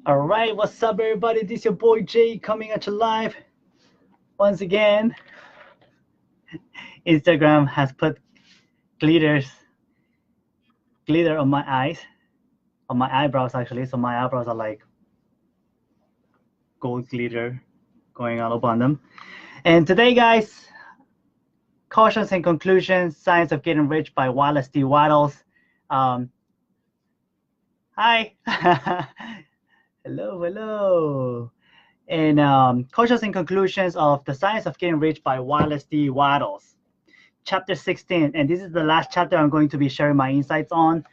All right, what's up, everybody? This is your boy Jay coming at you live once again. Instagram has put glitter on my eyes, on my eyebrows actually. So my eyebrows are like gold glitter going all upon them. And today, guys, cautions and conclusions: Science of Getting Rich by Wallace D. Wattles. Hi. hello. And cautions and conclusions of The Science of Getting Rich by Wallace D. Wattles. Chapter 16, and this is the last chapter I'm going to be sharing my insights on.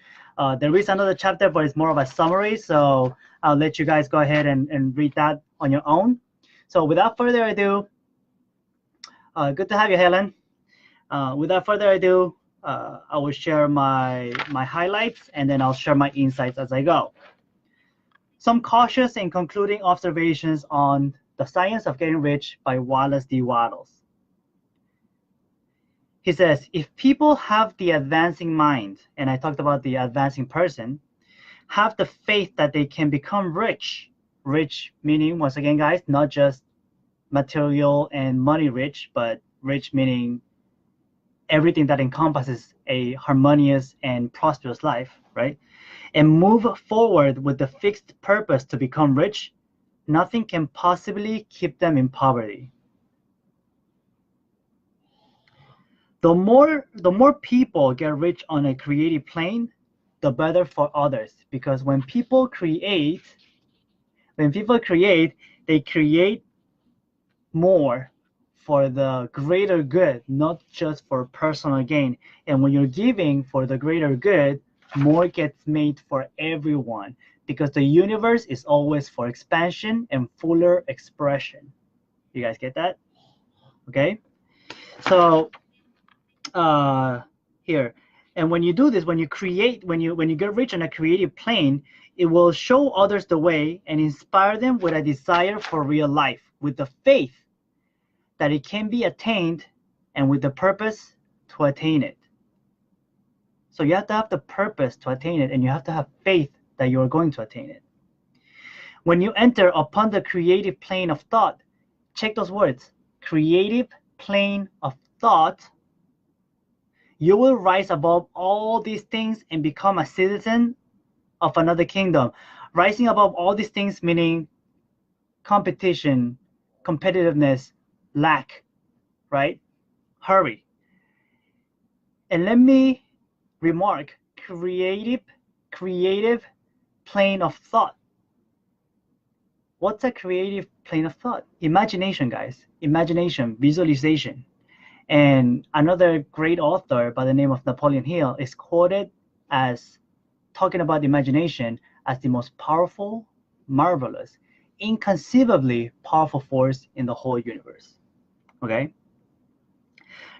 There is another chapter, but it's more of a summary, so I'll let you guys go ahead and read that on your own. So without further ado, good to have you, Helen. Without further ado, I will share my highlights, and then I'll share my insights as I go. Some cautious and concluding observations on The Science of Getting Rich by Wallace D. Wattles. He says, if people have the advancing mind, and I talked about the advancing person, have the faith that they can become rich meaning, once again, guys, not just material and money rich, but rich meaning everything that encompasses a harmonious and prosperous life, right? And move forward with the fixed purpose to become rich, nothing can possibly keep them in poverty. The more people get rich on a creative plane, the better for others. Because when people create, they create more for the greater good, not just for personal gain. And when you're giving for the greater good, more gets made for everyone. Because the universe is always for expansion and fuller expression. You guys get that? Okay? So here, and when you do this, when you get rich on a creative plane, it will show others the way and inspire them with a desire for real life, with the faith that it can be attained, and with the purpose to attain it. So you have to have the purpose to attain it, and you have to have faith that you are going to attain it. When you enter upon the creative plane of thought, check those words, creative plane of thought, you will rise above all these things and become a citizen of another kingdom. Rising above all these things meaning competition, competitiveness, lack, right? Hurry. And let me remark, creative plane of thought. What's a creative plane of thought? Imagination, guys. Imagination, visualization. And another great author by the name of Napoleon Hill is quoted as talking about imagination as the most powerful, marvelous, inconceivably powerful force in the whole universe. Okay?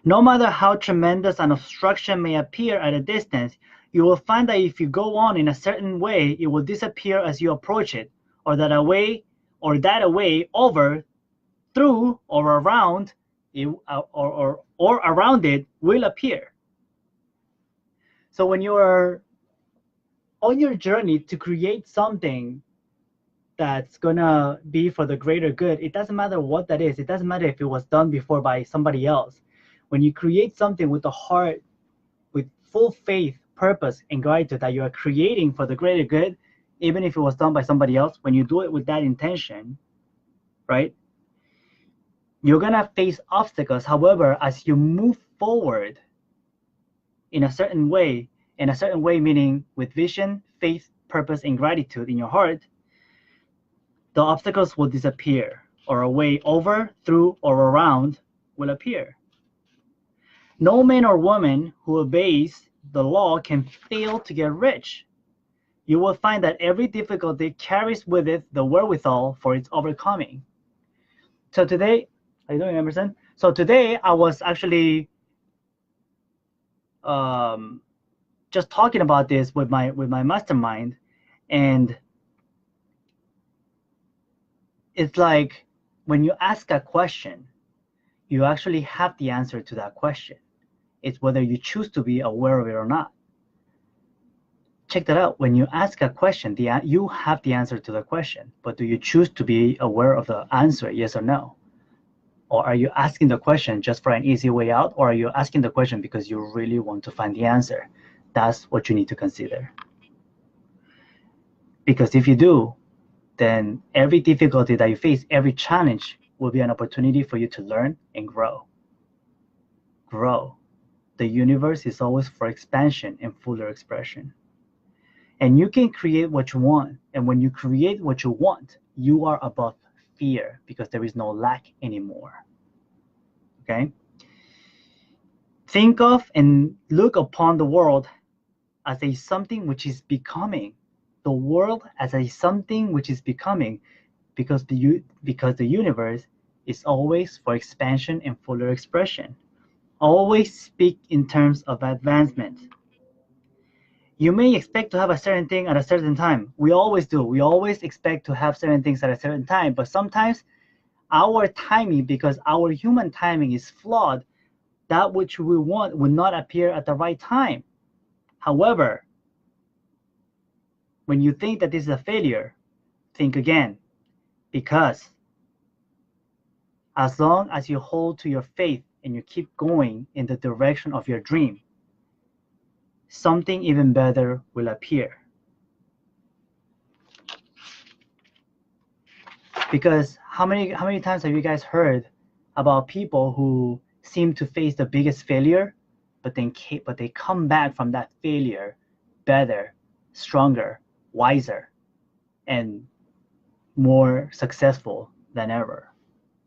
No matter how tremendous an obstruction may appear at a distance, you will find that if you go on in a certain way, it will disappear as you approach it, or that a way over, through, or around it, or around it will appear. So when you're on your journey to create something that's gonna be for the greater good, it doesn't matter what that is. It doesn't matter if it was done before by somebody else. When you create something with the heart, with full faith, purpose, and gratitude that you are creating for the greater good, even if it was done by somebody else, when you do it with that intention, right? You're gonna face obstacles. However, as you move forward in a certain way meaning with vision, faith, purpose, and gratitude in your heart, the obstacles will disappear, or a way over, through, or around will appear. No man or woman who obeys the law can fail to get rich. You will find that every difficulty carries with it the wherewithal for its overcoming. So today, how you doing, Emerson? So today I was actually just talking about this with my mastermind, and it's like when you ask a question, you actually have the answer to that question. It's whether you choose to be aware of it or not. check that out. When you ask a question, you have the answer to the question, but do you choose to be aware of the answer, yes or no? Or are you asking the question just for an easy way out, or are you asking the question because you really want to find the answer? That's what you need to consider. Because if you do, then every difficulty that you face, every challenge will be an opportunity for you to learn and grow. Grow. The universe is always for expansion and fuller expression. And you can create what you want. And when you create what you want, you are above fear because there is no lack anymore. Okay? Think of and look upon the world as a something which is becoming. The world as a something which is becoming, because the universe is always for expansion and fuller expression. Always speak in terms of advancement. You may expect to have a certain thing at a certain time. We always do. We always expect to have certain things at a certain time, but sometimes our timing, because our human timing is flawed, that which we want will not appear at the right time. However, when you think that this is a failure, think again, because as long as you hold to your faith and you keep going in the direction of your dream, something even better will appear. Because how many times have you guys heard about people who seem to face the biggest failure, but they come back from that failure better, stronger, wiser, and more successful than ever,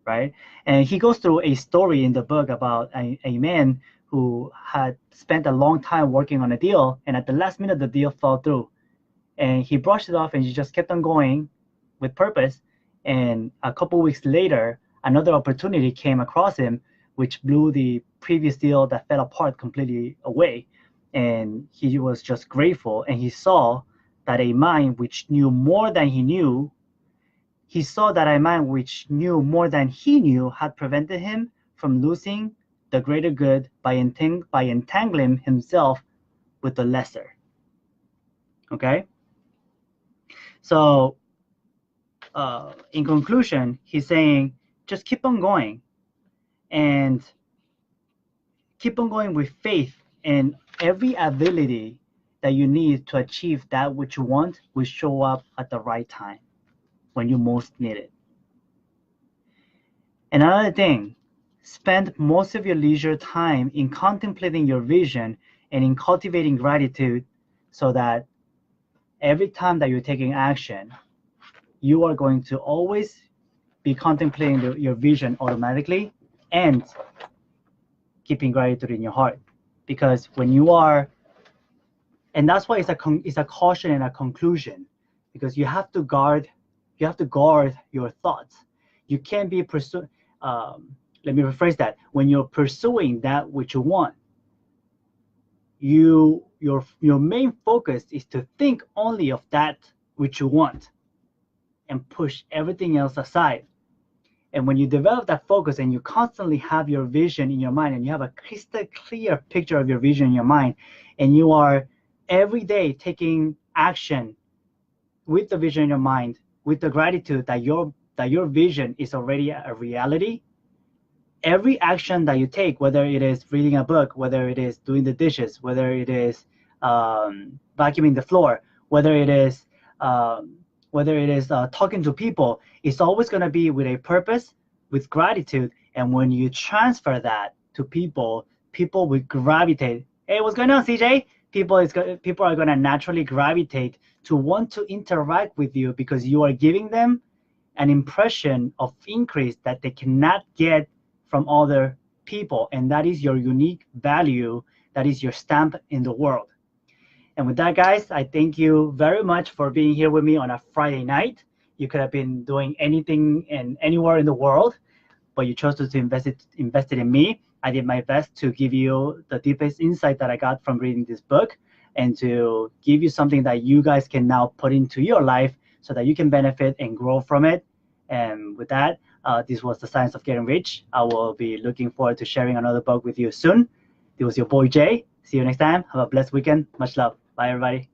right? And he goes through a story in the book about a man who had spent a long time working on a deal, and at the last minute the deal fell through, and he brushed it off and he just kept on going with purpose. And a couple weeks later, another opportunity came across him, which blew the previous deal that fell apart completely away. And he was just grateful, and he saw that a mind which knew more than he knew, he saw that a mind which knew more than he knew had prevented him from losing the greater good by entangling himself with the lesser. Okay? So, in conclusion, he's saying, just keep on going, and keep on going with faith, and every ability that you need to achieve that which you want will show up at the right time when you most need it. Another thing, spend most of your leisure time in contemplating your vision and in cultivating gratitude, so that every time that you're taking action, you are going to always be contemplating your vision automatically and keeping gratitude in your heart. Because when you are, and that's why it's a caution and a conclusion, because you have to guard your thoughts. You can't be let me rephrase that. When you're pursuing that which you want, your main focus is to think only of that which you want and push everything else aside. And when you develop that focus and you constantly have your vision in your mind, and you have a crystal clear picture of your vision in your mind, and you are every day taking action with the vision in your mind, with the gratitude that your vision is already a reality, every action that you take, whether it is reading a book, whether it is doing the dishes, whether it is vacuuming the floor, whether it is talking to people, it's always going to be with a purpose, with gratitude. And when you transfer that to people, people will gravitate. Hey, what's going on, CJ? People are going to naturally gravitate to want to interact with you, because you are giving them an impression of increase that they cannot get from other people. And that is your unique value. That is your stamp in the world. And with that, guys, I thank you very much for being here with me on a Friday night. You could have been doing anything and anywhere in the world, but you chose to invest it in me. I did my best to give you the deepest insight that I got from reading this book, and to give you something that you guys can now put into your life so that you can benefit and grow from it. And with that, this was The Science of Getting Rich. I will be looking forward to sharing another book with you soon. This was your boy Jay. See you next time. Have a blessed weekend. Much love. Bye, everybody.